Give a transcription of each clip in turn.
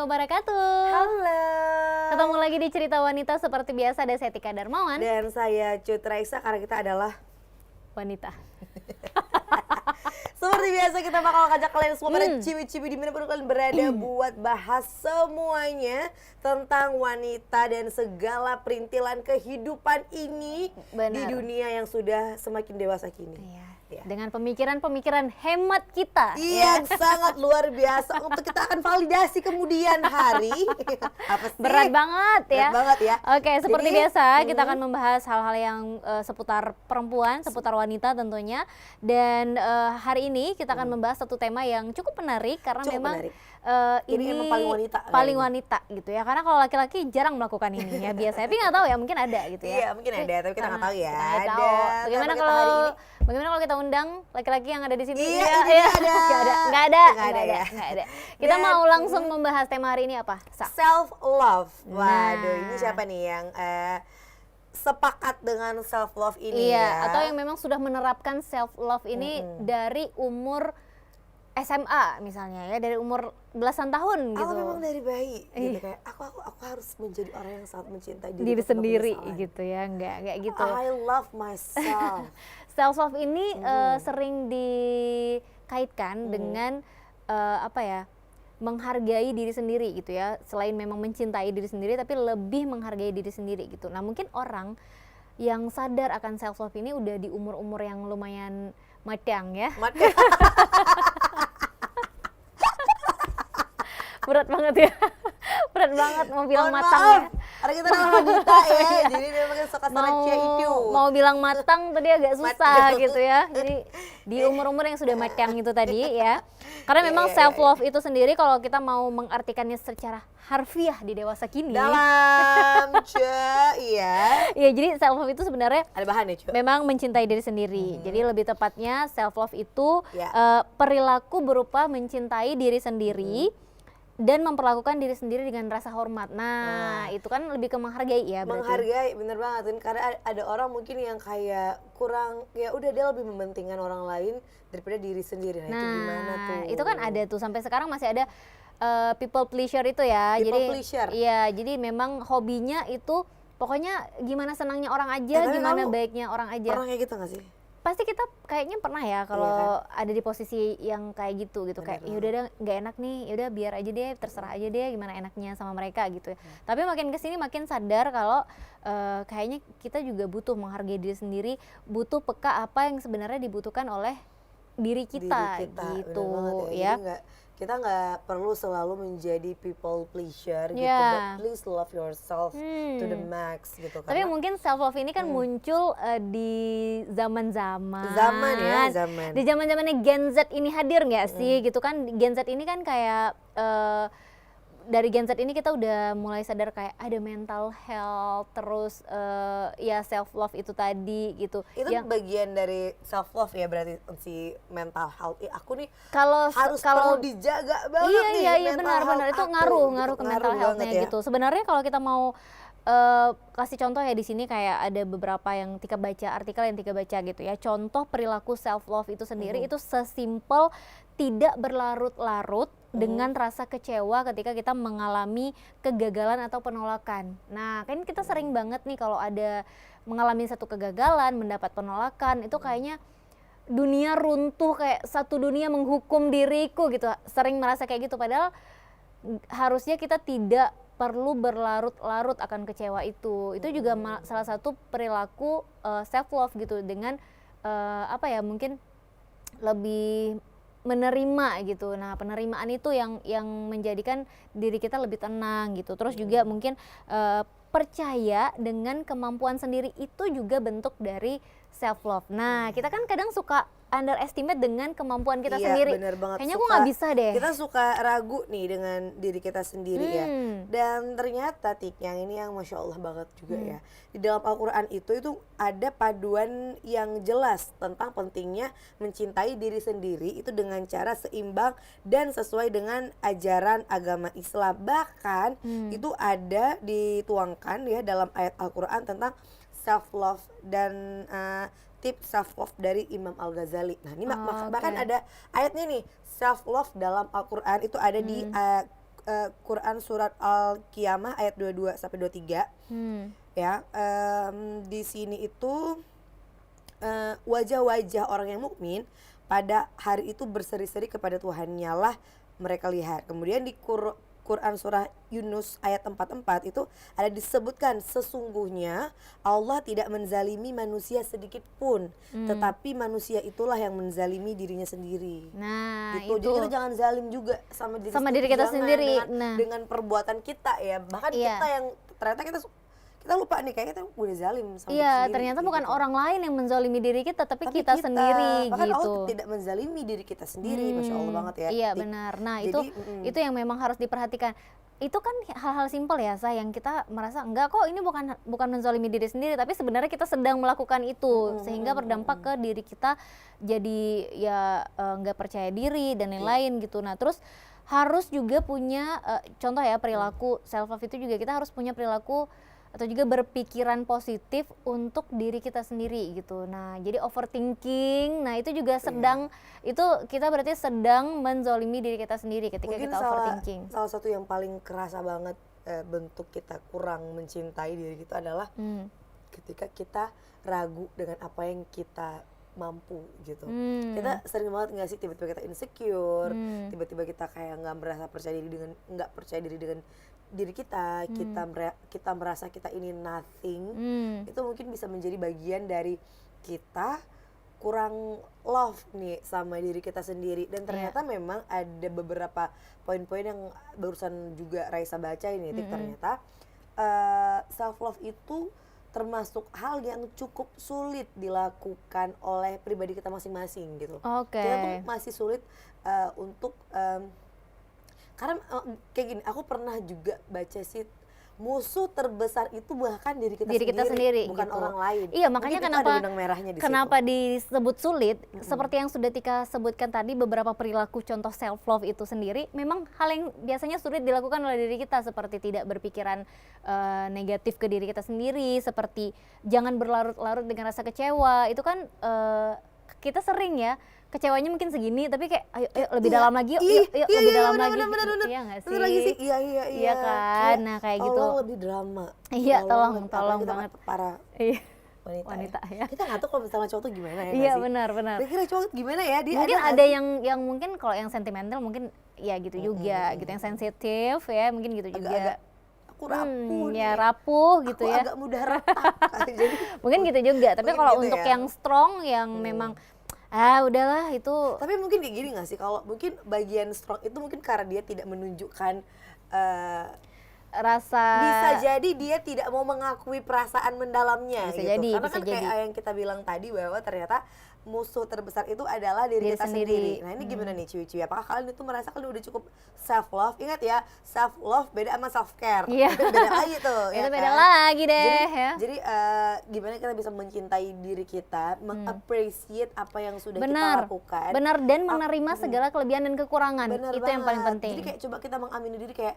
wabarakatuh. Halo. Ketemu lagi di Cerita Wanita seperti biasa, ada saya Tika Darmawan. Dan saya Cut Raisa, karena kita adalah wanita. seperti biasa kita bakal ngajak kalian semua pada ciwi-ciwi dimanapun kalian berada buat bahas semuanya tentang wanita dan segala perintilan kehidupan ini. Benar. Di dunia yang sudah semakin dewasa kini. Iya. Ya. Dengan pemikiran-pemikiran hemat kita. Iya, sangat luar biasa. Untuk kita akan validasi kemudian hari. Apa sih? Berat banget ya. Berat banget ya. Oke, seperti Jadi, biasa kita akan membahas hal-hal yang seputar perempuan, seputar wanita tentunya. Dan hari ini kita akan membahas satu tema yang cukup menarik karena Cukup memang menarik. ini emang paling wanita paling kayaknya. wanita gitu ya. Karena kalau laki-laki jarang melakukan ini ya biasanya. Tapi nggak tahu ya, mungkin ada gitu ya. Iya, mungkin ada, tapi kita nggak tahu ya. Kita nggak tahu. Dan Bagaimana tema kita hari ini? Bagaimana kalau kita undang laki-laki yang ada di sini? Iya, Ya, ini ya. ada. Nggak ada ya. nggak ada. Kita Dan, mau langsung membahas tema hari ini apa? Sa? Self love. Waduh, Nah. ini siapa nih yang sepakat dengan self love ini Iya, ya? atau yang memang sudah menerapkan self love ini dari umur SMA misalnya ya, dari umur belasan tahun gitu. Aku memang dari bayi gitu, kayak aku harus menjadi orang yang sangat mencintai diri diriku tanpa sendiri penyesalan. gitu ya, nggak gitu. I love myself. Self love ini sering dikaitkan dengan apa ya, menghargai diri sendiri gitu ya. Selain memang mencintai diri sendiri, tapi lebih menghargai diri sendiri gitu. Nah, mungkin orang yang sadar akan self love ini udah di umur-umur yang lumayan matang ya. Berat banget ya. Berat banget mau bilang Mohon matang maaf, ya. karena kita adalah wanita ya, jadi dia makin suka seleceh itu. Mau bilang matang tadi agak susah gitu ya. Jadi di umur-umur yang sudah matang itu tadi ya. Karena memang self love itu sendiri kalau kita mau mengartikannya secara harfiah di dewasa kini. Dalam iya. Iya, jadi self love itu sebenarnya Ada bahan ya, Cu? memang mencintai diri sendiri. Jadi lebih tepatnya self love itu Ya. perilaku berupa mencintai diri sendiri dan memperlakukan diri sendiri dengan rasa hormat. Nah, itu kan lebih ke menghargai ya berarti. Menghargai, bener banget. Dan karena ada orang mungkin yang kayak kurang, ya udah dia lebih mementingkan orang lain daripada diri sendiri. Nah, itu gimana tuh? Itu kan ada tuh, sampai sekarang masih ada people pleasure itu ya. People Jadi pleasure. iya, jadi memang hobinya itu pokoknya gimana senangnya orang aja, tapi gimana kamu baiknya orang aja. Pernah kayak gitu gak sih? Pasti kita kayaknya pernah ya kalau ada di posisi yang kayak gitu kayak ya udah nggak enak nih, ya udah biar aja deh, terserah aja deh gimana enaknya sama mereka gitu ya. Tapi makin kesini makin sadar kalau kayaknya kita juga butuh menghargai diri sendiri, butuh peka apa yang sebenarnya dibutuhkan oleh diri kita, gitu bener banget ya. Jadi kita nggak perlu selalu menjadi people pleasure gitu, Yeah. but please love yourself to the max gitu. Tapi Karena mungkin self love ini kan muncul di zaman-zaman. zaman. Di zaman-zamannya Gen Z ini hadir nggak sih gitu kan? Gen Z ini kan kayak dari Gen Z ini kita udah mulai sadar kayak ada mental health, terus ya self love itu tadi gitu. itu bagian dari self love ya, berarti si mental health. Aku nih Kalau perlu dijaga banget nih. iya benar itu ngaruh ke mental health-nya ya. gitu. Sebenarnya kalau kita mau kasih contoh ya di sini kayak ada beberapa yang Tika baca, artikel yang Tika baca gitu ya. Contoh perilaku self love itu sendiri itu sesimpel tidak berlarut-larut dengan rasa kecewa ketika kita mengalami kegagalan atau penolakan. Nah, kan kita sering banget nih kalau ada mengalami satu kegagalan, mendapat penolakan, itu kayaknya dunia runtuh, kayak satu dunia menghukum diriku gitu. Sering merasa kayak gitu, padahal harusnya kita tidak perlu berlarut-larut akan kecewa itu. Itu juga salah satu perilaku self love gitu, dengan apa ya, mungkin lebih menerima gitu. Nah, penerimaan itu yang menjadikan diri kita lebih tenang gitu. Terus juga mungkin percaya dengan kemampuan sendiri, itu juga bentuk dari self love. Nah, kita kan kadang suka underestimate dengan kemampuan kita sendiri. Bener banget. Kayaknya aku nggak bisa deh. Kita suka ragu nih dengan diri kita sendiri ya. Dan ternyata yang ini yang Masya Allah banget juga ya. Di dalam Al-Quran itu ada paduan yang jelas tentang pentingnya mencintai diri sendiri itu dengan cara seimbang dan sesuai dengan ajaran agama Islam. Bahkan itu ada dituangkan ya dalam ayat Al-Quran tentang self love dan tips self love dari Imam Al-Ghazali. Nah, ini bahkan ada ayatnya nih, self love dalam Al-Qur'an itu ada di Quran surat Al-Qiyamah ayat 22 sampai 23 ya. Di sini itu wajah-wajah orang yang mukmin pada hari itu berseri-seri kepada Tuhannya lah mereka lihat. Kemudian di Quran surah Yunus ayat 44 itu ada disebutkan sesungguhnya Allah tidak menzalimi manusia sedikit pun, tetapi manusia itulah yang menzalimi dirinya sendiri. Nah, Gitu. Jadi itu kita jangan zalim juga sama sama diri kita jangan sendiri. dengan, Nah, dengan perbuatan kita ya. Bahkan Iya. kita yang ternyata kita lupa nih kayak kita udah zalim sama diri iya, sendiri, ternyata bukan gitu. orang lain yang menzalimi diri kita, tapi Tapi kita sendiri bahkan gitu. Allah tidak menzalimi diri kita sendiri, Masya Allah banget ya. Iya benar. Nah Jadi, itu yang memang harus diperhatikan. Itu kan hal-hal simpel ya, yang kita merasa enggak kok ini bukan menzalimi diri sendiri, tapi sebenarnya kita sedang melakukan itu sehingga berdampak ke diri kita jadi ya nggak percaya diri dan lain-lain gitu. Nah terus harus juga punya contoh ya perilaku self love itu juga kita harus punya perilaku atau juga berpikiran positif untuk diri kita sendiri gitu. Nah, jadi overthinking, nah itu juga itu kita berarti sedang menzolimi diri kita sendiri ketika mungkin kita overthinking. salah satu yang paling kerasa banget bentuk kita kurang mencintai diri kita adalah ketika kita ragu dengan apa yang kita mampu gitu. Kita sering banget nggak sih tiba-tiba kita insecure, tiba-tiba kita kayak nggak percaya diri dengan diri kita, kita merasa kita ini nothing. Itu mungkin bisa menjadi bagian dari kita kurang love nih sama diri kita sendiri. Dan ternyata memang ada beberapa poin-poin yang barusan juga Raisa baca ini, ternyata self love itu termasuk hal yang cukup sulit dilakukan oleh pribadi kita masing-masing gitu. Kita tuh masih sulit untuk karena kayak gini, aku pernah juga baca sih musuh terbesar itu bahkan diri kita sendiri bukan gitu. orang lain. Iya, makanya Mungkin itu ada benang merahnya di kenapa situ. disebut sulit? Seperti yang sudah Tika sebutkan tadi, beberapa perilaku contoh self love itu sendiri memang hal yang biasanya sulit dilakukan oleh diri kita, seperti tidak berpikiran negatif ke diri kita sendiri, seperti jangan berlarut-larut dengan rasa kecewa. Itu kan kita sering ya kecewanya mungkin segini, tapi kayak ayo lebih dalam lagi yuk, lebih dalam lagi. Iya nggak sih? Bener lagi sih, Iya kan, nah kayak gitu. Tolong lebih drama. Iya, tolong apalagi kita banget. Para Iya. wanita ya. Kita nggak tahu kalau misalnya cowok tuh gimana ya. Iya nggak sih? benar. Kira-kira cowok gimana ya? Dia Mungkin nggak ada sih? yang mungkin kalau yang sentimental mungkin ya gitu juga, gitu yang sensitif ya mungkin gitu juga. Aku rapuh Ya nih. rapuh gitu Aku ya. agak mudah retak. Jadi Mungkin gitu juga. Tapi mungkin kalau gitu untuk ya. yang strong yang memang udahlah itu tapi mungkin kayak gini gak sih, kalau mungkin bagian strong itu mungkin karena dia tidak menunjukkan rasa bisa jadi dia tidak mau mengakui perasaan mendalamnya Bisa gitu. jadi, Karena bisa kan kayak jadi. yang kita bilang tadi bahwa ternyata musuh terbesar itu adalah diri kita sendiri. Nah ini gimana nih cuy-cuy? Apakah kalian itu merasakan udah cukup self love? Ingat ya, self love beda sama self care. Iya. Itu beda lagi tuh. itu ya beda kan? lagi deh ya. Jadi gimana kita bisa mencintai diri kita, mengappreciate apa yang sudah kita Benar. lakukan. Benar, dan menerima segala kelebihan dan kekurangan. Bener Itu yang paling banget. penting. Jadi kayak coba kita mengamini diri kayak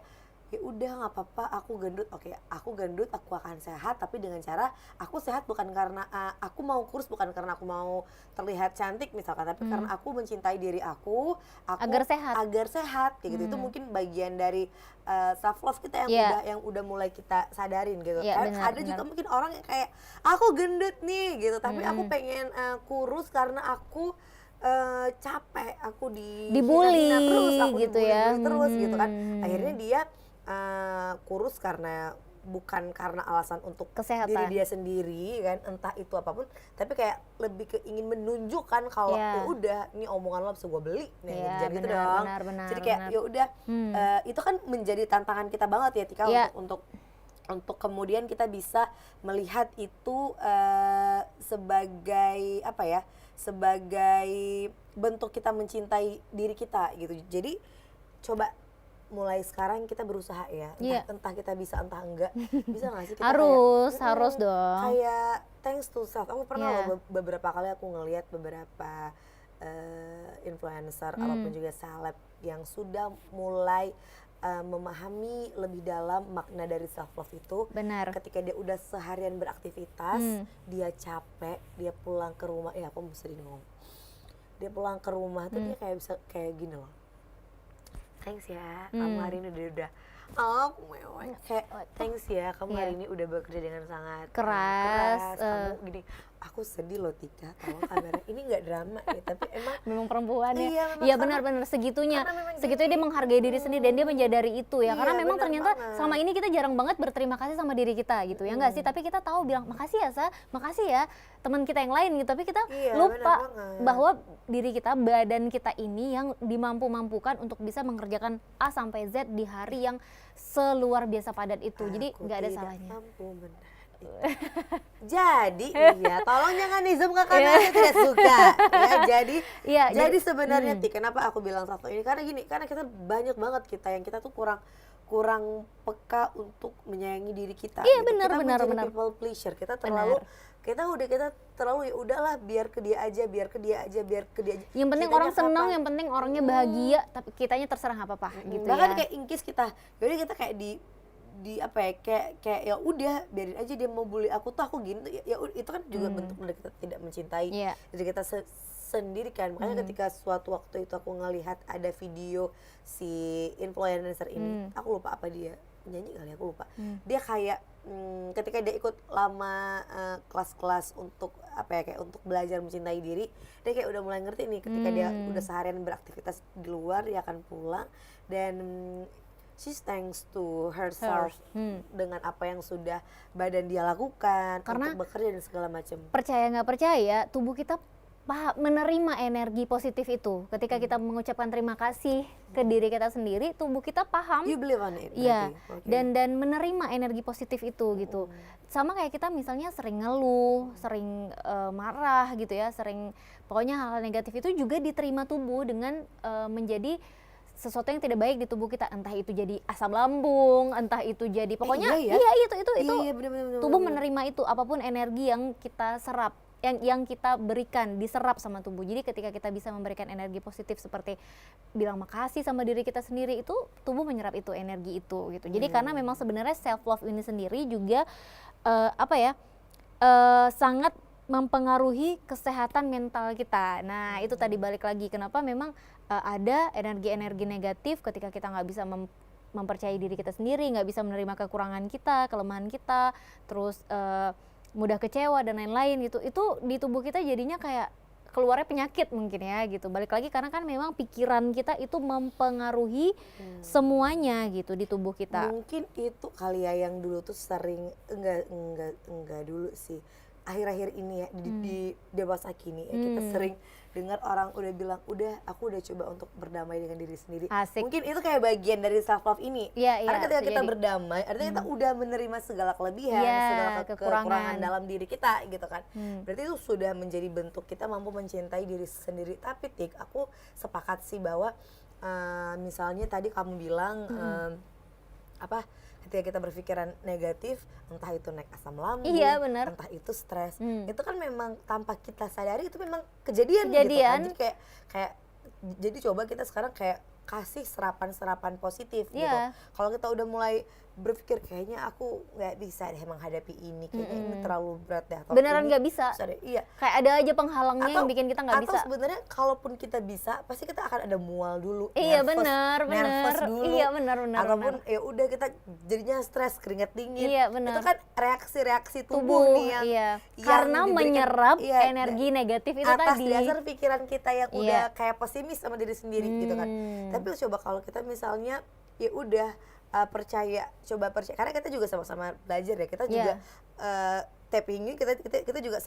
ya udah nggak apa-apa, aku gendut, oke aku gendut, aku akan sehat, tapi dengan cara aku sehat bukan karena aku mau kurus, bukan karena aku mau terlihat cantik misalkan, tapi karena aku mencintai diri aku Agar sehat. kayak gitu. Itu mungkin bagian dari self love kita yang udah mulai kita sadarin gitu. Iya, Kan benar, ada juga mungkin orang yang kayak aku gendut nih gitu, tapi aku pengen kurus karena aku capek, aku Dibully dihina terus, aku gitu dibully ya. terus gitu kan. Akhirnya dia kurus karena bukan karena alasan untuk Kesehatan. diri dia sendiri kan, entah itu apapun, tapi kayak lebih ke ingin menunjukkan kalau ya udah ini omongan lo bisa gue beli nih, jadi gitu dong. Jadi kayak ya udah itu kan menjadi tantangan kita banget ya Tika, untuk kemudian kita bisa melihat itu sebagai apa ya, sebagai bentuk kita mencintai diri kita gitu. Jadi coba mulai sekarang kita berusaha ya, entah kita bisa entah enggak, bisa nggak sih kita harus dong. Kayak thanks to self. Aku pernah loh beberapa kali aku ngelihat beberapa influencer ataupun juga seleb yang sudah mulai memahami lebih dalam makna dari self love itu. Benar. Ketika dia udah seharian beraktivitas, dia capek, dia pulang ke rumah, aku mesti ngomong. Dia pulang ke rumah tuh dia kayak bisa kayak gini loh. thanks ya, kamu hari ini udah oh mewah. Kayak thanks ya, kamu hari ini udah bekerja dengan sangat keras. kamu gini, aku sedih loh Tika, tolong kamera ini nggak drama ya, tapi emang Memang perempuan ya. Iya, memang Iya karena- benar-benar segitunya. karena memang Segitunya dia menghargai diri sendiri dan dia menyadari itu ya. Iya, Karena memang benar ternyata banget. selama ini kita jarang banget berterima kasih sama diri kita gitu ya enggak sih? Tapi kita tahu bilang makasih ya Sa, makasih ya teman kita yang lain gitu. Tapi kita Iya, lupa benar banget. bahwa diri kita, badan kita ini yang dimampu-mampukan untuk bisa mengerjakan A sampai Z di hari yang seluar biasa padat itu. Jadi Aku nggak ada tidak salahnya. mampu menahan. Jadi iya, tolong jangan di zoom ke kanan, saya tidak suka. Ya, jadi Iya, jadi sebenarnya Ti, kenapa aku bilang satu ini karena gini, karena kita banyak banget kita tuh kurang peka untuk menyayangi diri kita. Iya, gitu. benar, Kita benar, menjadi benar. people pleasure. Kita terlalu ya udahlah biar ke dia aja. Yang penting Kitanya orang senang, kapan? yang penting orangnya bahagia, tapi kitanya terserah nggak apa-apa gitu Bahkan ya. kayak in case kita, yaudah kita kayak di apa ya, kayak ya udah biarin aja dia mau bully aku tuh aku gini tuh itu kan juga bentuk dari kita tidak mencintai Iya. diri kita sendiri kan. Makanya ketika suatu waktu itu aku ngelihat ada video si influencer ini, aku lupa apa dia penyanyi kali, aku lupa. Dia kayak ketika dia ikut lama kelas-kelas untuk apa ya, kayak untuk belajar mencintai diri, dia kayak udah mulai ngerti nih ketika dia udah seharian beraktivitas di luar, dia akan pulang dan she's thanks to herself dengan apa yang sudah badan dia lakukan Karena untuk bekerja dan segala macam. Percaya nggak percaya, tubuh kita menerima energi positif itu. Ketika kita mengucapkan terima kasih ke diri kita sendiri, tubuh kita paham. You believe on it? Iya, berarti? Okay. dan menerima energi positif itu gitu. Sama kayak kita misalnya sering ngeluh, sering marah gitu ya, sering pokoknya hal-hal negatif itu juga diterima tubuh dengan menjadi sesuatu yang tidak baik di tubuh kita, entah itu jadi asam lambung, entah itu jadi pokoknya iya ya? itu bener, tubuh menerima itu, apapun energi yang kita serap, yang kita berikan diserap sama tubuh. Jadi ketika kita bisa memberikan energi positif seperti bilang makasih sama diri kita sendiri, itu tubuh menyerap itu energi itu gitu. Jadi karena memang sebenarnya self love ini sendiri juga sangat mempengaruhi kesehatan mental kita. Nah itu tadi balik lagi kenapa memang ada energi-energi negatif ketika kita nggak bisa mempercayai diri kita sendiri, nggak bisa menerima kekurangan kita, kelemahan kita, terus mudah kecewa dan lain-lain gitu. Itu di tubuh kita jadinya kayak keluarnya penyakit mungkin ya gitu. Balik lagi karena kan memang pikiran kita itu mempengaruhi semuanya gitu di tubuh kita. Mungkin itu kali ya yang dulu tuh sering enggak dulu sih. Akhir-akhir ini ya di dewasa kini ya, kita sering dengar orang udah bilang, udah aku udah coba untuk berdamai dengan diri sendiri. Asik. Mungkin itu kayak bagian dari self love ini. Iya, Karena ketika bisa kita jadi. berdamai, artinya kita udah menerima segala kelebihan, Iya, segala kekurangan. kekurangan dalam diri kita gitu kan. Berarti itu sudah menjadi bentuk kita mampu mencintai diri sendiri. Tapi Tik, aku sepakat sih bahwa misalnya tadi kamu bilang ketika kita berpikiran negatif, entah itu naik asam lambung, Iya, benar. entah itu stres, itu kan memang tanpa kita sadari itu memang kejadian. Gitu kan. Jadi kayak jadi coba kita sekarang kayak kasih serapan positif gitu. Iya. Kalau kita udah mulai berpikir kayaknya aku nggak bisa deh menghadapi ini, kayaknya ini terlalu berat deh. Atau Beneran ini nggak bisa. iya. Kayak ada aja penghalangnya yang bikin kita nggak bisa. Atau sebenarnya kalaupun kita bisa, pasti kita akan ada mual dulu. Iya, nervous bener. dulu. Iya, bener. Ataupun ya udah kita jadinya stres, keringat dingin. Iya, bener. Itu kan reaksi-reaksi tubuh Tubuh, nih yang iya. yang Karena diberikan- menyerap iya, energi negatif itu atas tadi. dasar pikiran kita yang udah Iya. kayak pesimis sama diri sendiri gitu kan. Tapi coba kalau kita misalnya ya udah coba percaya, karena kita juga sama-sama belajar ya, kita juga tapping ini kita juga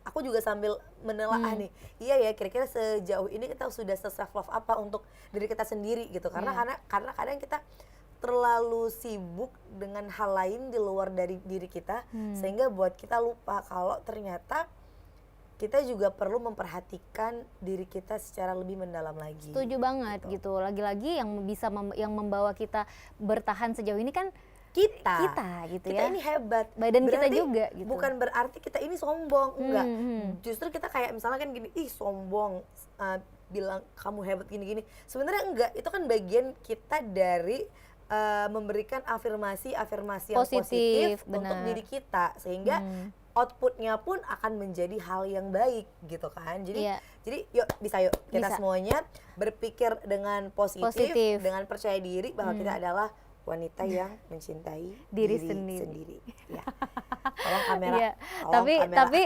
aku juga sambil menelaah nih, iya ya kira-kira sejauh ini kita sudah self love apa untuk diri kita sendiri gitu, karena kadang kita terlalu sibuk dengan hal lain di luar dari diri kita, sehingga buat kita lupa kalau ternyata kita juga perlu memperhatikan diri kita secara lebih mendalam lagi. Setuju banget gitu. Lagi-lagi yang bisa yang membawa kita bertahan sejauh ini kan kita gitu Kita ya. ini hebat. Badan kita Berarti juga gitu. Bukan berarti kita ini sombong, enggak. Justru kita kayak misalnya kan gini, ih sombong, bilang kamu hebat gini-gini. Sebenarnya enggak, itu kan bagian kita dari memberikan afirmasi yang positif untuk benar. diri kita, sehingga outputnya pun akan menjadi hal yang baik gitu kan. Jadi Iya. jadi yuk yuk kita Bisa. semuanya berpikir dengan positif, Positif. dengan percaya diri bahwa kita adalah wanita yang mencintai Diri diri sendiri. sendiri. Ya. Tolong kamera. Iya, Tolong kamera. tapi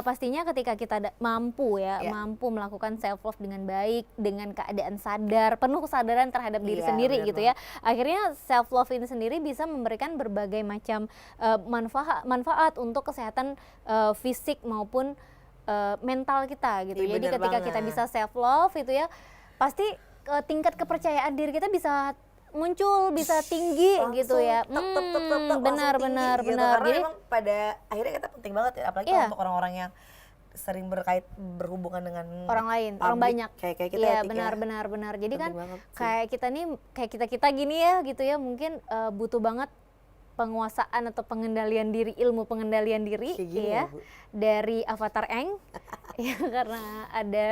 pastinya ketika kita mampu ya, Iya. mampu melakukan self love dengan baik, dengan keadaan sadar, penuh kesadaran terhadap diri Iya, sendiri benar gitu ya. Akhirnya self love ini sendiri bisa memberikan berbagai macam manfaat untuk kesehatan fisik maupun mental kita gitu. Iya, Jadi benar ketika kita banget. bisa self love itu ya, pasti tingkat kepercayaan diri kita bisa muncul, bisa tinggi gitu ya. Benar. Gitu. Karena Jadi memang pada akhirnya kita penting banget ya, apalagi Iya. untuk orang-orang yang sering berhubungan dengan orang lain, orang publik, banyak. kayak kita Iya, Tik, ya. benar. Jadi kan Penting banget sih. kayak kita gini ya gitu ya, mungkin butuh banget penguasaan atau pengendalian diri, ilmu pengendalian diri Kayak gini ya ya, Bu. dari Avatar Aang ya, karena ada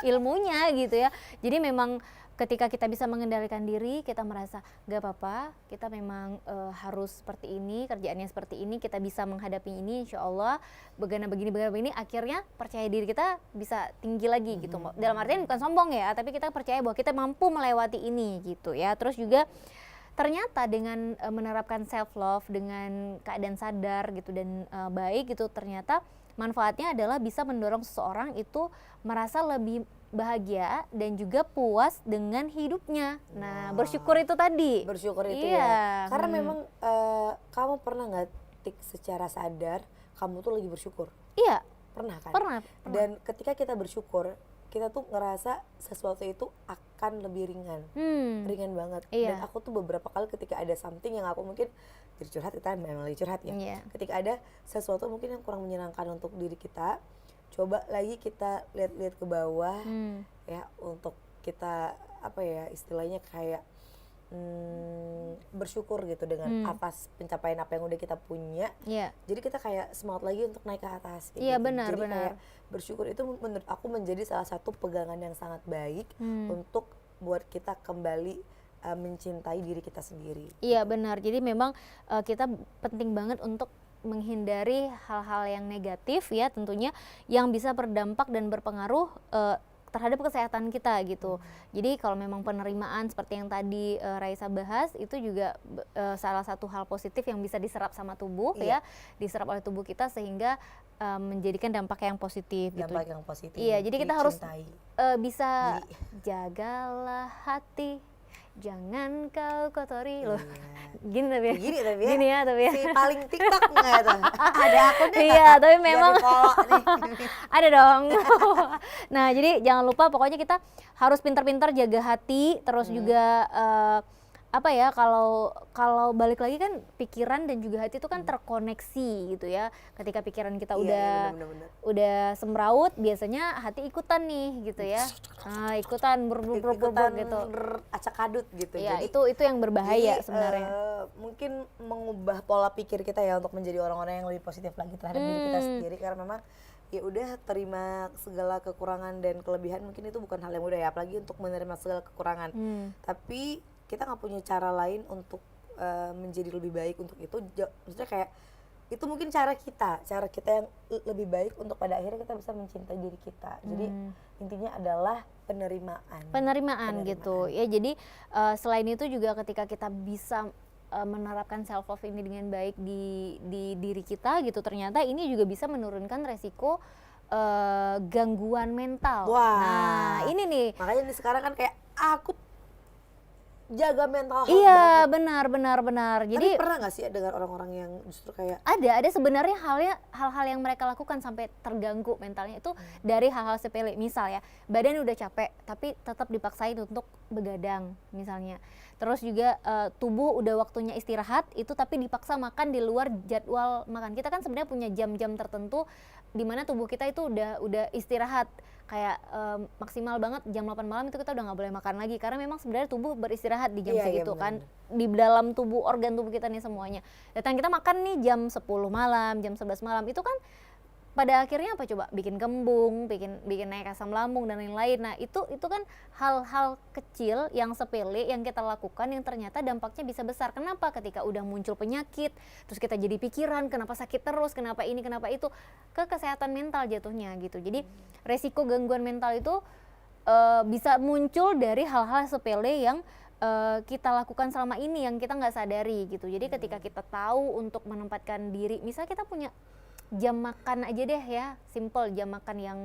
ilmunya gitu ya. Jadi memang ketika kita bisa mengendalikan diri, kita merasa gak apa-apa, kita memang harus seperti ini, kerjaannya seperti ini, kita bisa menghadapi ini, insya Allah begini, akhirnya percaya diri kita bisa tinggi lagi gitu. Dalam artian bukan sombong ya, tapi kita percaya bahwa kita mampu melewati ini gitu ya. Terus juga ternyata dengan menerapkan self love dengan keadaan sadar gitu dan baik gitu, ternyata manfaatnya adalah bisa mendorong seseorang itu merasa lebih bahagia dan juga puas dengan hidupnya. Nah, bersyukur itu tadi. Bersyukur itu Iya. ya. Karena memang kamu pernah nggak Tik secara sadar kamu tuh lagi bersyukur? Iya, Pernah kan? pernah. Dan ketika kita bersyukur, kita tuh ngerasa sesuatu itu akan lebih ringan. Ringan banget. Iya. Dan aku tuh beberapa kali ketika ada something yang aku mungkin jadi curhat, kita memang lagi curhat ya. Iya. Ketika ada sesuatu mungkin yang kurang menyenangkan untuk diri kita, coba lagi kita lihat-lihat ke bawah ya, untuk kita apa ya istilahnya kayak bersyukur gitu dengan atas pencapaian apa yang udah kita punya. Iya. Jadi kita kayak semangat lagi untuk naik ke atas kayak Iya, gitu. benar. Jadi kayak bersyukur itu menurut aku menjadi salah satu pegangan yang sangat baik untuk buat kita kembali mencintai diri kita sendiri. Iya, benar. Jadi memang kita penting banget untuk menghindari hal-hal yang negatif ya, tentunya yang bisa berdampak dan berpengaruh terhadap kesehatan kita gitu. Jadi kalau memang penerimaan seperti yang tadi Raisa bahas, itu juga salah satu hal positif yang bisa diserap sama tubuh ya, diserap oleh tubuh kita sehingga menjadikan dampak yang positif gitu. Dampak yang positif. Iya, jadi kita harus dicintai. bisa jagalah hati, jangan kau kotori loh. Gini tapi ya. Gini tapi ya. Gini ya tapi ya. Si paling TikTok nggak tuh? Ada akunnya nggak? Iya, tapi Biar memang di-follow nih. ada dong. Nah, jadi jangan lupa pokoknya kita harus pintar-pintar jaga hati, terus juga apa ya, kalau balik lagi kan pikiran dan juga hati itu kan terkoneksi gitu ya. Ketika pikiran kita Iya, bener-bener. udah semraut, biasanya hati ikutan nih gitu ya. Nah, ikutan Ikutan gitu. acak adut gitu. Ya, Jadi itu yang berbahaya Jadi, sebenarnya. mungkin mengubah pola pikir kita ya untuk menjadi orang-orang yang lebih positif lagi terhadap diri kita sendiri, karena memang ya udah terima segala kekurangan dan kelebihan, mungkin itu bukan hal yang mudah ya, apalagi untuk menerima segala kekurangan. Tapi kita nggak punya cara lain untuk menjadi lebih baik untuk itu. Maksudnya kayak itu mungkin cara kita yang lebih baik untuk pada akhirnya kita bisa mencintai diri kita. Jadi intinya adalah penerimaan Gitu ya. Jadi selain itu juga ketika kita bisa menerapkan self love ini dengan baik di diri kita gitu, ternyata ini juga bisa menurunkan resiko gangguan mental. Wah. Nah, ini nih. Makanya nih sekarang kan kayak aku jaga mental health Iya, banget. benar. Tapi Jadi pernah nggak sih dengar orang-orang yang justru kayak ada sebenarnya hal-hal yang mereka lakukan sampai terganggu mentalnya itu dari hal-hal sepele. Misal ya, badan udah capek tapi tetap dipaksain untuk begadang misalnya. Terus juga tubuh udah waktunya istirahat itu tapi dipaksa makan di luar jadwal makan. Kita kan sebenarnya punya jam-jam tertentu di mana tubuh kita itu udah istirahat. Kayak maksimal banget jam 8 malam itu kita udah nggak boleh makan lagi, karena memang sebenarnya tubuh beristirahat di jam Iya, segitu benar-benar. kan, di dalam tubuh, organ tubuh kita nih semuanya. Datang kita makan nih jam 10 malam, jam 11 malam, itu kan pada akhirnya apa coba? Bikin kembung, bikin naik asam lambung dan lain-lain. Nah, itu kan hal-hal kecil yang sepele yang kita lakukan yang ternyata dampaknya bisa besar. Kenapa? Ketika udah muncul penyakit, terus kita jadi pikiran, kenapa sakit terus, kenapa ini, kenapa itu, ke kesehatan mental jatuhnya gitu. Jadi resiko gangguan mental itu bisa muncul dari hal-hal sepele yang kita lakukan selama ini yang kita nggak sadari gitu. Jadi ketika kita tahu untuk menempatkan diri, misalnya kita punya jam makan aja deh ya, simple jam makan yang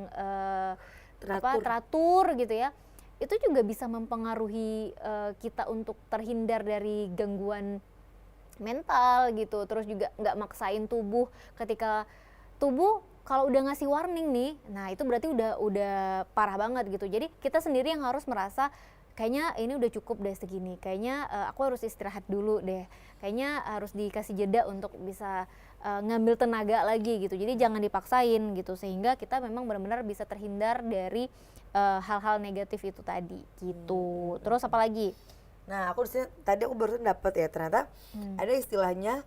teratur gitu ya, itu juga bisa mempengaruhi kita untuk terhindar dari gangguan mental gitu. Terus juga nggak maksain tubuh, ketika tubuh kalau udah ngasih warning nih, nah itu berarti udah parah banget gitu. Jadi kita sendiri yang harus merasa kayaknya ini udah cukup deh segini, kayaknya aku harus istirahat dulu deh, kayaknya harus dikasih jeda untuk bisa ngambil tenaga lagi gitu. Jadi jangan dipaksain gitu, sehingga kita memang benar-benar bisa terhindar dari hal-hal negatif itu tadi gitu. Terus apa lagi? Nah, tadi aku baru dapet ya, ternyata ada istilahnya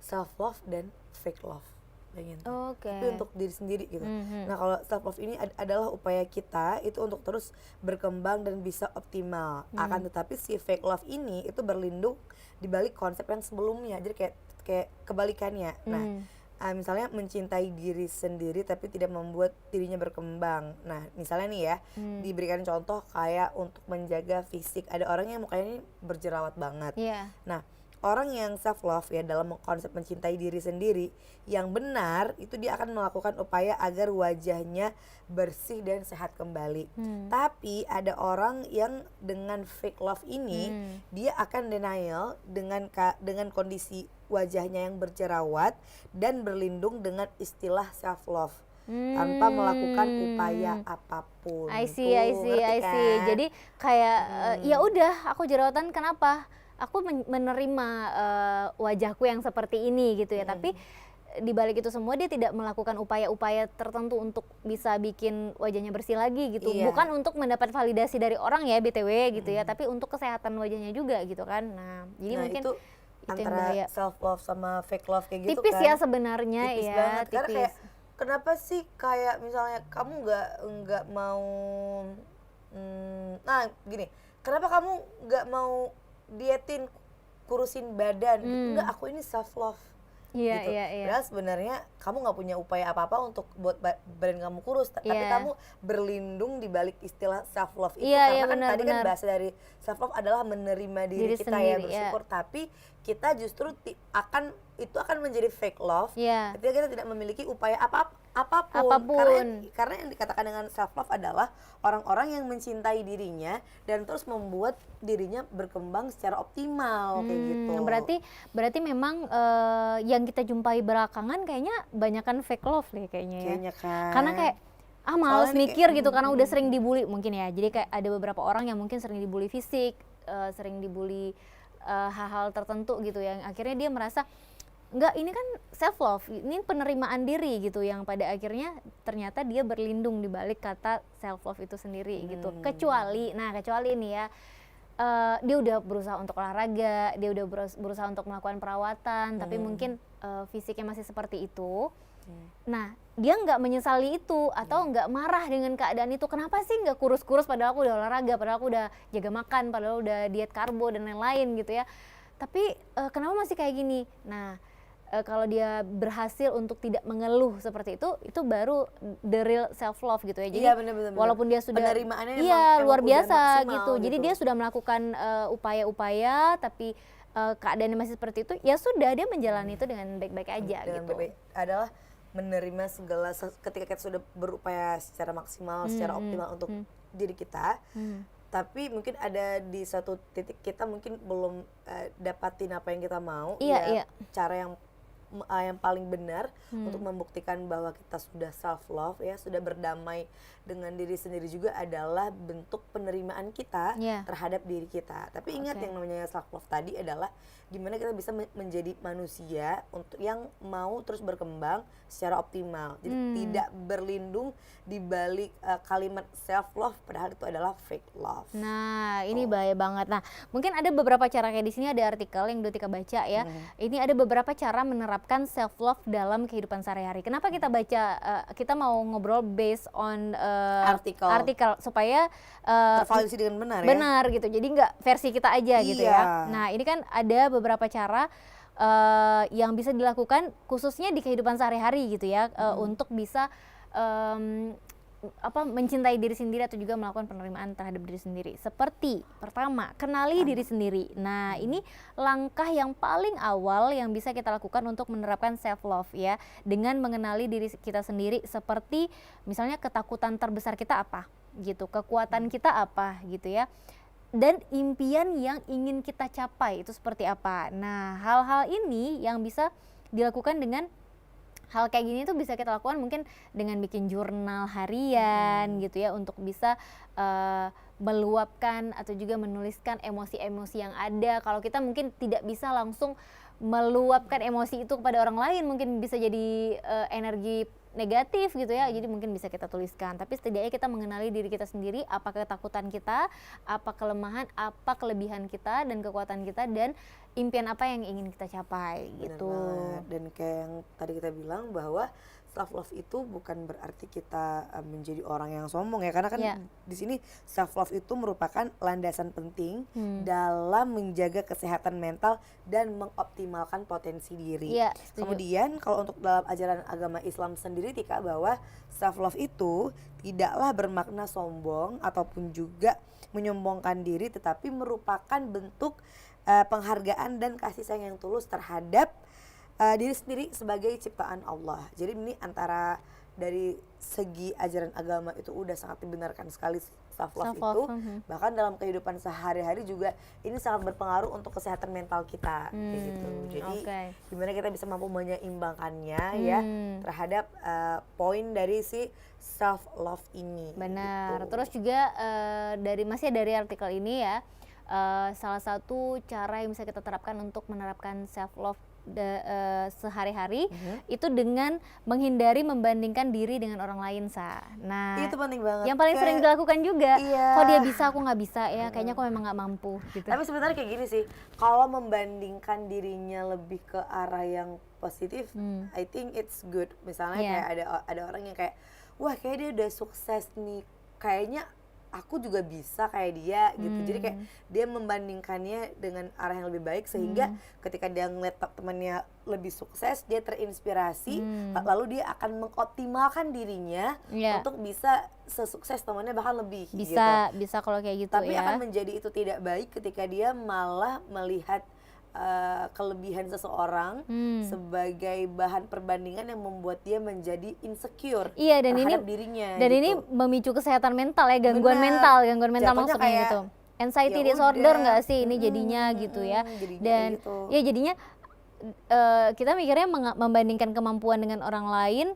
self love dan fake love. Tapi untuk diri sendiri gitu. Nah, kalau self love ini adalah upaya kita itu untuk terus berkembang dan bisa optimal. Akan tetapi si fake love ini itu berlindung di balik konsep yang sebelumnya. Jadi kayak kebalikannya. Nah, misalnya mencintai diri sendiri tapi tidak membuat dirinya berkembang. Nah, misalnya nih ya, diberikan contoh kayak untuk menjaga fisik. Ada orang yang mukanya ini berjerawat banget. Nah, orang yang self love ya, dalam konsep mencintai diri sendiri yang benar, itu dia akan melakukan upaya agar wajahnya bersih dan sehat kembali. Tapi ada orang yang dengan fake love ini dia akan denial dengan kondisi wajahnya yang berjerawat dan berlindung dengan istilah self love tanpa melakukan upaya apapun. I see. Jadi kayak ya udah, aku jerawatan kenapa? Aku menerima wajahku yang seperti ini gitu ya, tapi di balik itu semua dia tidak melakukan upaya-upaya tertentu untuk bisa bikin wajahnya bersih lagi gitu. Bukan untuk mendapat validasi dari orang ya BTW gitu ya, tapi untuk kesehatan wajahnya juga gitu kan. Nah, jadi mungkin itu antara self love sama fake love kayak gitu tipis kan. Ya sebenarnya tipis ya, banget. tipis. Karena kayak kenapa sih kayak misalnya kamu nggak mau nah gini, kenapa kamu nggak mau dietin, kurusin badan? Enggak, aku ini self love. Gitu. Padahal sebenarnya kamu nggak punya upaya apa-apa untuk buat badan kamu kurus, tapi kamu berlindung di balik istilah self love itu karena kan tadi kan bahasa dari self love adalah menerima diri kita sendiri, ya bersyukur, tapi kita justru akan menjadi fake love ketika kita tidak memiliki upaya apapun. Karena yang dikatakan dengan self love adalah orang-orang yang mencintai dirinya dan terus membuat dirinya berkembang secara optimal kayak gitu. Berarti memang yang kita jumpai belakangan kayaknya banyakan fake love deh kayaknya ya. Kan. Karena kayak males mikir gitu karena udah sering dibully mungkin ya. Jadi kayak ada beberapa orang yang mungkin sering dibully fisik, sering dibully hal-hal tertentu gitu yang akhirnya dia merasa enggak, ini kan self love, ini penerimaan diri gitu, yang pada akhirnya ternyata dia berlindung di balik kata self love itu sendiri gitu. Kecuali ini ya, dia udah berusaha untuk olahraga, dia udah berusaha untuk melakukan perawatan, tapi mungkin fisiknya masih seperti itu. Nah, dia nggak menyesali itu atau nggak marah dengan keadaan itu. Kenapa sih nggak kurus-kurus padahal aku udah olahraga, padahal aku udah jaga makan, padahal udah diet karbo dan lain-lain gitu ya. Tapi kenapa masih kayak gini? Nah, kalau dia berhasil untuk tidak mengeluh seperti itu baru the real self love gitu ya. Jadi bener. walaupun dia sudah penerimaannya luar biasa gitu. Gitu. Jadi dia sudah melakukan upaya-upaya tapi keadaannya masih seperti itu, ya sudah, dia menjalani itu dengan baik-baik aja gitu. Baik-baik adalah menerima segala ketika kita sudah berupaya secara maksimal, secara optimal untuk diri kita. Tapi mungkin ada di satu titik kita mungkin belum dapatin apa yang kita mau. Cara yang paling benar untuk membuktikan bahwa kita sudah self love ya, sudah berdamai dengan diri sendiri juga adalah bentuk penerimaan kita terhadap diri kita. Tapi ingat yang namanya self love tadi adalah gimana kita bisa menjadi manusia untuk yang mau terus berkembang secara optimal. Jadi tidak berlindung di balik kalimat self love padahal itu adalah fake love. Nah, ini bahaya banget. Nah, mungkin ada beberapa cara, kayak di sini ada artikel yang udah Tika baca ya. Ini ada beberapa cara menerapkan menerapkan self love dalam kehidupan sehari-hari. Kenapa kita baca, kita mau ngobrol based on artikel supaya tervalidasi dengan benar ya. benar gitu. Jadi nggak versi kita aja gitu Iya. ya. Nah, ini kan ada beberapa cara yang bisa dilakukan khususnya di kehidupan sehari-hari gitu ya, untuk bisa mencintai diri sendiri atau juga melakukan penerimaan terhadap diri sendiri. Seperti pertama, kenali diri sendiri. Nah, ini langkah yang paling awal yang bisa kita lakukan untuk menerapkan self love ya, dengan mengenali diri kita sendiri, seperti misalnya ketakutan terbesar kita apa gitu, kekuatan kita apa gitu ya, dan impian yang ingin kita capai itu seperti apa. Nah, hal-hal ini yang bisa dilakukan dengan hal kayak gini tuh bisa kita lakukan mungkin dengan bikin jurnal harian gitu ya, untuk bisa meluapkan atau juga menuliskan emosi-emosi yang ada. Kalau kita mungkin tidak bisa langsung meluapkan emosi itu kepada orang lain, mungkin bisa jadi energi negatif gitu ya, jadi mungkin bisa kita tuliskan. Tapi setidaknya kita mengenali diri kita sendiri, apa ketakutan kita, apa kelemahan, apa kelebihan kita dan kekuatan kita, dan impian apa yang ingin kita capai gitu. Benar banget. Dan kayak yang tadi kita bilang bahwa self love itu bukan berarti kita menjadi orang yang sombong ya, karena kan di sini self love itu merupakan landasan penting dalam menjaga kesehatan mental dan mengoptimalkan potensi diri. Kemudian kalau untuk dalam ajaran agama Islam sendiri Tika, bahwa self love itu tidaklah bermakna sombong ataupun juga menyombongkan diri, tetapi merupakan bentuk penghargaan dan kasih sayang yang tulus terhadap diri sendiri sebagai ciptaan Allah. Jadi ini antara dari segi ajaran agama itu udah sangat dibenarkan sekali self love itu. Bahkan dalam kehidupan sehari-hari juga ini sangat berpengaruh untuk kesehatan mental kita gitu. Jadi gimana kita bisa mampu menyeimbangkannya ya terhadap poin dari si self love ini. Benar. Gitu. Terus juga masih dari artikel ini ya, salah satu cara yang bisa kita terapkan untuk menerapkan self love sehari-hari itu dengan menghindari membandingkan diri dengan orang lain, Nah, itu penting banget. Yang paling sering dilakukan juga, kok dia bisa aku nggak bisa ya, kayaknya aku memang nggak mampu gitu. Tapi sebenarnya kayak gini sih, kalau membandingkan dirinya lebih ke arah yang positif, I think it's good. Misalnya kayak ada orang yang kayak, wah kayak dia udah sukses nih, kayaknya aku juga bisa kayak dia gitu. Jadi kayak dia membandingkannya dengan arah yang lebih baik, sehingga ketika dia ngeliat temannya lebih sukses, dia terinspirasi, lalu dia akan mengoptimalkan dirinya untuk bisa sesukses temannya, bahkan lebih bisa kalau kayak gitu. Tapi akan menjadi itu tidak baik ketika dia malah melihat kelebihan seseorang sebagai bahan perbandingan yang membuat dia menjadi insecure terhadap dirinya. Dan ini memicu kesehatan mental ya, gangguan mental maksudnya gitu. Anxiety disorder nggak sih ini jadinya gitu ya. Dan gitu. Ya jadinya kita mikirnya membandingkan kemampuan dengan orang lain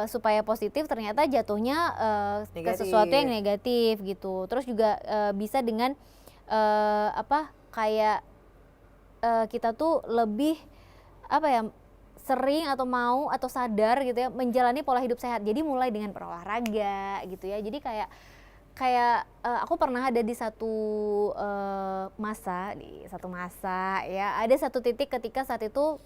supaya positif, ternyata jatuhnya ke sesuatu yang negatif gitu. Terus juga bisa dengan kayak kita tuh lebih sering atau mau atau sadar gitu ya menjalani pola hidup sehat. Jadi mulai dengan berolahraga gitu ya. Jadi kayak aku pernah ada di satu masa ya, ada satu titik ketika saat itu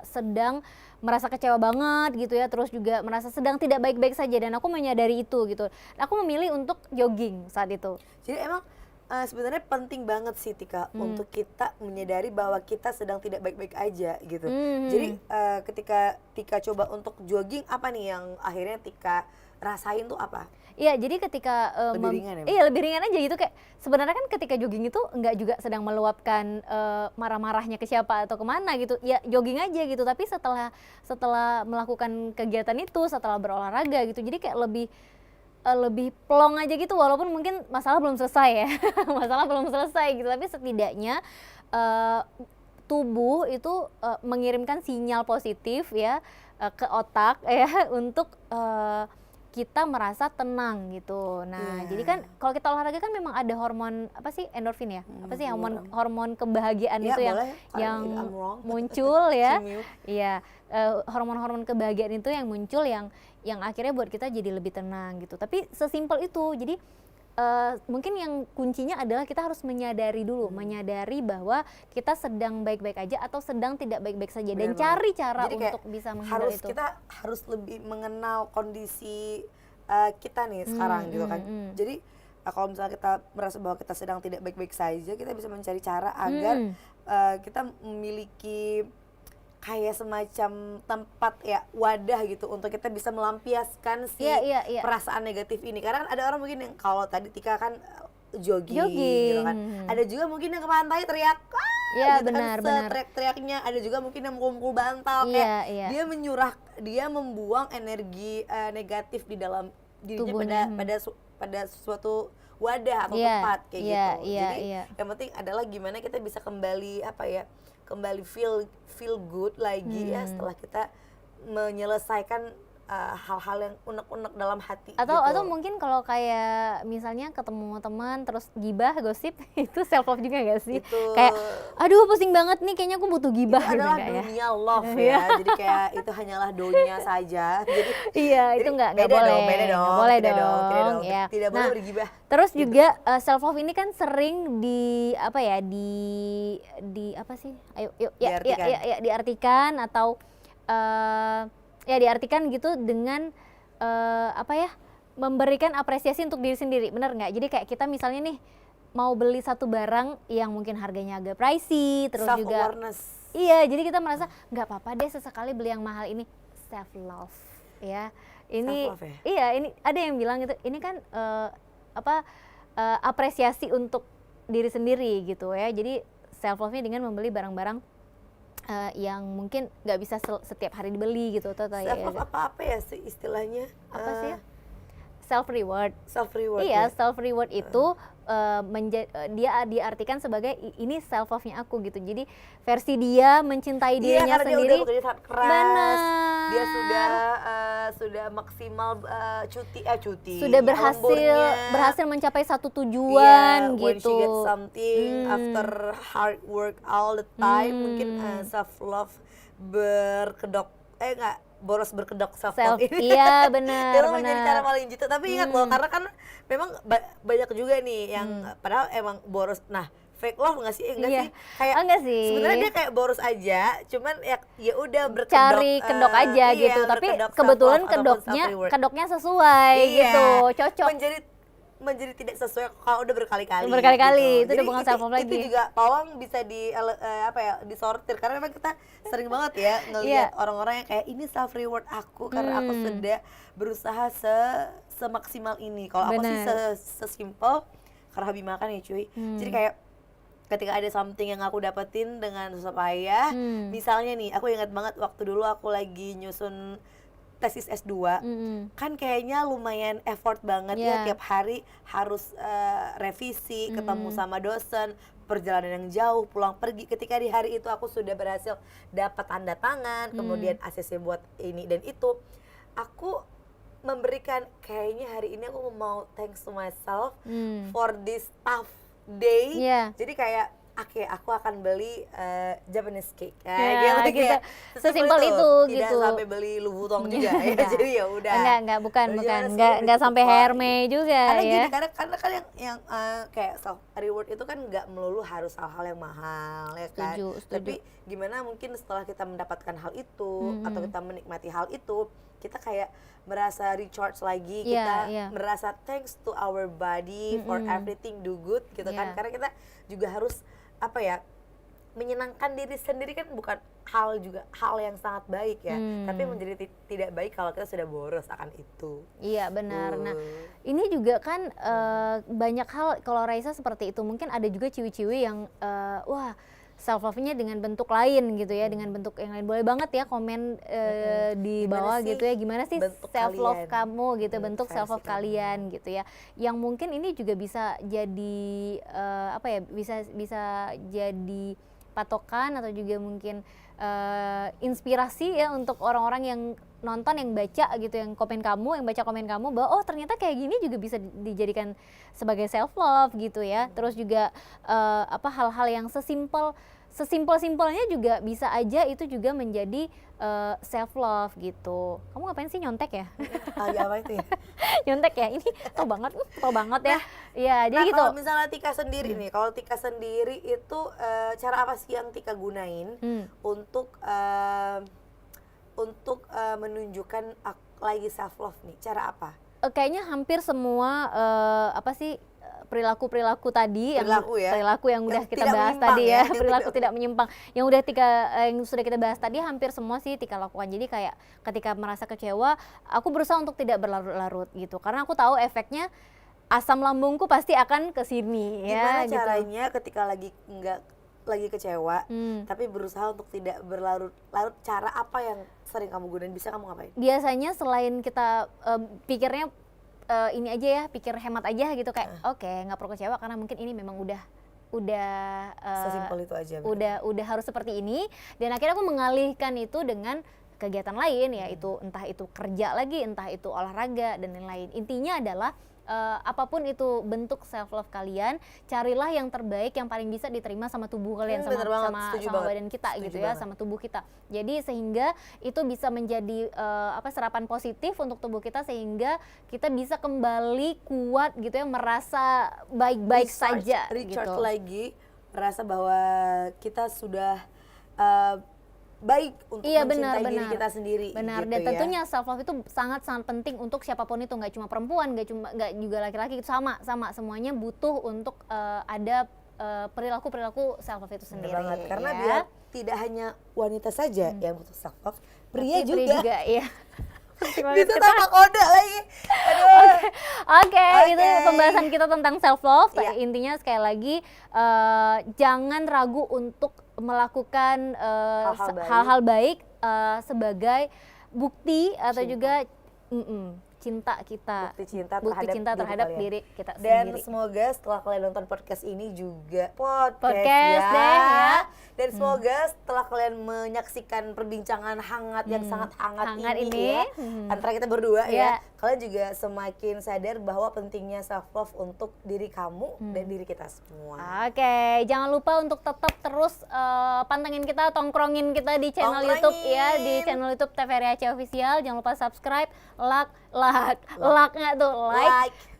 sedang merasa kecewa banget gitu ya, terus juga merasa sedang tidak baik-baik saja, dan aku menyadari itu gitu. Aku memilih untuk jogging saat itu. Jadi emang sebenarnya penting banget sih Tika untuk kita menyadari bahwa kita sedang tidak baik-baik aja gitu. Jadi ketika Tika coba untuk jogging, apa nih yang akhirnya Tika rasain tuh apa? Iya, jadi ketika lebih ringan ya? Iya, lebih ringan aja gitu. Kayak sebenarnya kan ketika jogging itu enggak juga sedang meluapkan marah-marahnya ke siapa atau kemana gitu. Ya jogging aja gitu. Tapi setelah melakukan kegiatan itu, setelah berolahraga gitu, jadi kayak lebih plong aja gitu, walaupun mungkin masalah belum selesai ya. Masalah belum selesai gitu, tapi setidaknya tubuh itu mengirimkan sinyal positif ya ke otak ya untuk kita merasa tenang gitu. Nah, jadi kan kalau kita olahraga kan memang ada hormon endorfin ya? Hormon kebahagiaan itu yang muncul ya. Iya, hormon-hormon kebahagiaan itu yang muncul yang akhirnya buat kita jadi lebih tenang gitu. Tapi sesimpel itu. Jadi mungkin yang kuncinya adalah kita harus menyadari dulu, menyadari bahwa kita sedang baik-baik aja atau sedang tidak baik-baik saja, dan Bener cari banget. cara Jadi kayak untuk bisa menghindari itu. kita harus lebih mengenal kondisi kita nih sekarang gitu kan. Jadi kalau misalnya kita merasa bahwa kita sedang tidak baik-baik saja, kita bisa mencari cara agar kita memiliki kayak semacam tempat ya, wadah gitu untuk kita bisa melampiaskan si Iya. perasaan negatif ini. Karena kan ada orang mungkin yang kalau tadi Tika kan jogging gitu kan. Jogging. Ada juga mungkin yang ke pantai teriak Iya, gitu benar. kan, teriak-teriaknya. Ada juga mungkin yang mukul bantal kayak Iya. dia membuang energi negatif di dalam dirinya Tubuhnya. pada suatu wadah atau Iya, tempat kayak iya, gitu. iya, Jadi iya. yang penting adalah gimana kita bisa kembali kembali feel good lagi ya setelah kita menyelesaikan hal-hal yang unek-unek dalam hati Atau gitu. mungkin kalau kayak misalnya ketemu teman terus gibah, gosip, itu self love juga gak sih? Itu Kayak aduh pusing banget nih, kayaknya aku butuh gibah itu gitu adalah enggak ya? dunia love ya. Jadi kayak itu hanyalah donya saja. Jadi Iya, itu nggak beda boleh. dong, beda Nggak dong, boleh tidak dong, dong. ya. Tidak boleh Nah, bergibah. terus juga self love ini kan sering di apa ya, di apa sih? Ayo yuk Diartikan. ya diartikan atau ya diartikan gitu dengan apa ya? Memberikan apresiasi untuk diri sendiri, bener nggak? Jadi kayak kita misalnya nih mau beli satu barang yang mungkin harganya agak pricey, terus Self juga awareness. iya, jadi kita merasa nggak apa-apa deh sesekali beli yang mahal ini, self love ya. Ini Self love ya? iya, ini ada yang bilang gitu, ini kan apresiasi untuk diri sendiri gitu ya. Jadi self love-nya dengan membeli barang-barang yang mungkin nggak bisa setiap hari dibeli gitu atau Self love apa ya sih istilahnya? apa sih ya? Self reward. Self reward. Iya, self reward itu dia diartikan sebagai ini self love-nya aku gitu. Jadi versi dia mencintai dirinya karena sendiri. dia udah bekerja sangat keras. Benar. Dia sudah maksimal cuti. Sudah berhasil mencapai satu tujuan When gitu. she gets something after hard work all the time, mungkin self love boros berkedok self love ini. Iya, benar. Itu menjadi cara paling jitu. Tapi ingat loh, karena kan memang banyak juga nih yang padahal emang boros. Nah, fake love nggak sih? Enggak Iya. sih? Kayak Enggak sih. sebenarnya dia kayak boros aja, cuman ya udah berkedok. Cari kedok aja iya, gitu. Tapi berkedok kebetulan self-love ataupun kedoknya self-reward. sesuai Iya, gitu, cocok. menjadi tidak sesuai kalau udah berkali-kali. Berkali-kali, itu Jadi udah bukan self love lagi. Itu juga tolong bisa disortir karena memang kita sering banget ya ngelihat orang-orang yang kayak ini self reward aku karena aku sudah berusaha semaksimal ini. Kalau aku sih sesimpel karena hobi makan ya cuy. Jadi kayak ketika ada something yang aku dapetin dengan susah payah, misalnya nih aku ingat banget waktu dulu aku lagi nyusun tesis S2, kan kayaknya lumayan effort banget ya tiap hari harus revisi, ketemu sama dosen, perjalanan yang jauh, pulang pergi. Ketika di hari itu aku sudah berhasil dapat tanda tangan, kemudian ACC buat ini dan itu, aku memberikan kayaknya hari ini aku mau thanks to myself for this tough day. Jadi kayak aku akan beli Japanese cake. Gitu. Sesimpel itu Tidak gitu. sampai beli Louis Vuitton juga ya. Jadi ya udah. Bukan. Enggak sampai Hermes juga karena ya. gini, karena kan yang kayak self reward itu kan nggak melulu harus hal-hal yang mahal ya kan. Setuju. Tapi gimana mungkin setelah kita mendapatkan hal itu atau kita menikmati hal itu, kita kayak merasa recharge lagi, kita merasa thanks to our body for everything do good gitu kan. Karena kita juga harus menyenangkan diri sendiri kan bukan hal yang sangat baik ya, tapi menjadi tidak baik kalau kita sudah boros akan itu. Iya benar. Nah ini juga kan banyak hal kalau Raisa seperti itu, mungkin ada juga ciwi-ciwi yang wah self love-nya dengan bentuk lain gitu ya, dengan bentuk yang lain. Boleh banget ya komen di bawah gitu ya, gimana sih self love kamu gitu, bentuk self love kalian gitu ya. Yang mungkin ini juga bisa jadi bisa jadi patokan atau juga mungkin inspirasi ya untuk orang-orang yang nonton, yang baca gitu, yang baca komen kamu bahwa oh ternyata kayak gini juga bisa dijadikan sebagai self love gitu ya. Terus juga hal-hal yang sesimpel sesimpel-simpelnya juga bisa aja itu juga menjadi self love gitu. Kamu ngapain sih nyontek ya? Agak apa itu ya? Nyontek ya, ini tau banget ya. Iya, jadi gitu. Kalau misalnya Tika sendiri nih, kalau Tika sendiri itu cara apa sih yang Tika gunain untuk menunjukkan lagi self love nih? Cara apa? Kayaknya hampir semua perilaku tadi perilaku yang udah kita bahas tadi ya, perilaku tidak menyimpang yang sudah kita bahas tadi hampir semua sih Tika lakukan. Jadi kayak ketika merasa kecewa, aku berusaha untuk tidak berlarut-larut gitu, karena aku tahu efeknya asam lambungku pasti akan ke sini ya. Gimana caranya ketika lagi kecewa tapi berusaha untuk tidak berlarut-larut, cara apa yang sering kamu gunain, bisa kamu ngapain? Biasanya selain kita pikirnya ini aja ya, pikir hemat aja gitu, kayak oke, nggak perlu kecewa karena mungkin ini memang udah sesimpel itu aja. Udah harus seperti ini, dan akhirnya aku mengalihkan itu dengan kegiatan lain, yaitu entah itu kerja lagi, entah itu olahraga dan lain-lain. Intinya adalah apapun itu bentuk self love kalian, carilah yang terbaik yang paling bisa diterima sama tubuh kalian, sama badan kita gitu ya, sama tubuh kita. Jadi sehingga itu bisa menjadi serapan positif untuk tubuh kita, sehingga kita bisa kembali kuat gitu ya, merasa baik-baik saja recharge gitu. lagi, merasa bahwa kita sudah baik untuk mencintai diri kita sendiri. Benar, gitu dan ya. tentunya self love itu sangat-sangat penting untuk siapapun itu, nggak cuma perempuan, nggak juga laki-laki, itu sama semuanya butuh untuk ada perilaku self love itu sendiri. Benar banget, karena ya. biar tidak hanya wanita saja yang butuh self love, pria juga ya. Bisa tanpa kode lagi. Aduh. Oke, itu pembahasan kita tentang self love. Intinya sekali lagi jangan ragu untuk melakukan hal-hal baik sebagai bukti atau juga cinta kita, bukti cinta terhadap diri kita sendiri. Dan semoga setelah kalian nonton podcast ini juga podcast ya. Dan semoga setelah kalian menyaksikan perbincangan hangat yang sangat hangat ini ya, antara kita berdua ya, kalian juga semakin sadar bahwa pentingnya self love untuk diri kamu dan diri kita semua. Oke, jangan lupa untuk tetap terus pantengin kita, tongkrongin kita di channel YouTube ya, di channel YouTube TVRI Aceh Official. Jangan lupa subscribe, like,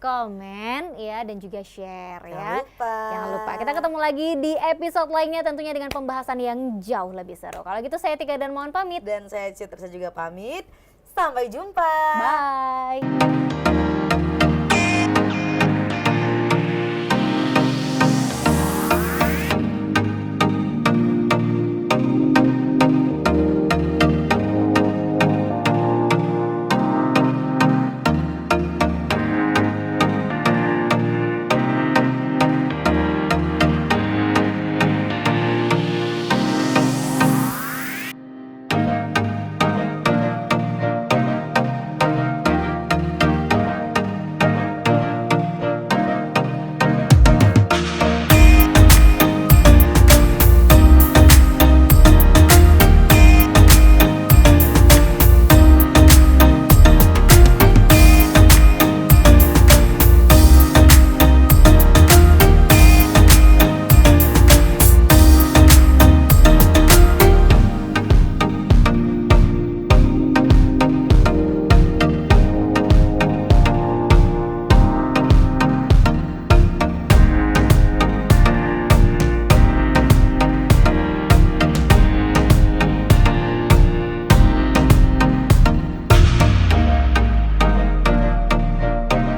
komen ya, dan juga share ya. Jangan lupa. Kita ketemu lagi di episode lainnya tentunya dengan pembahasan yang jauh lebih seru. Kalau gitu saya Tika dan mohon pamit. Dan saya Citra juga pamit. Sampai jumpa. Bye.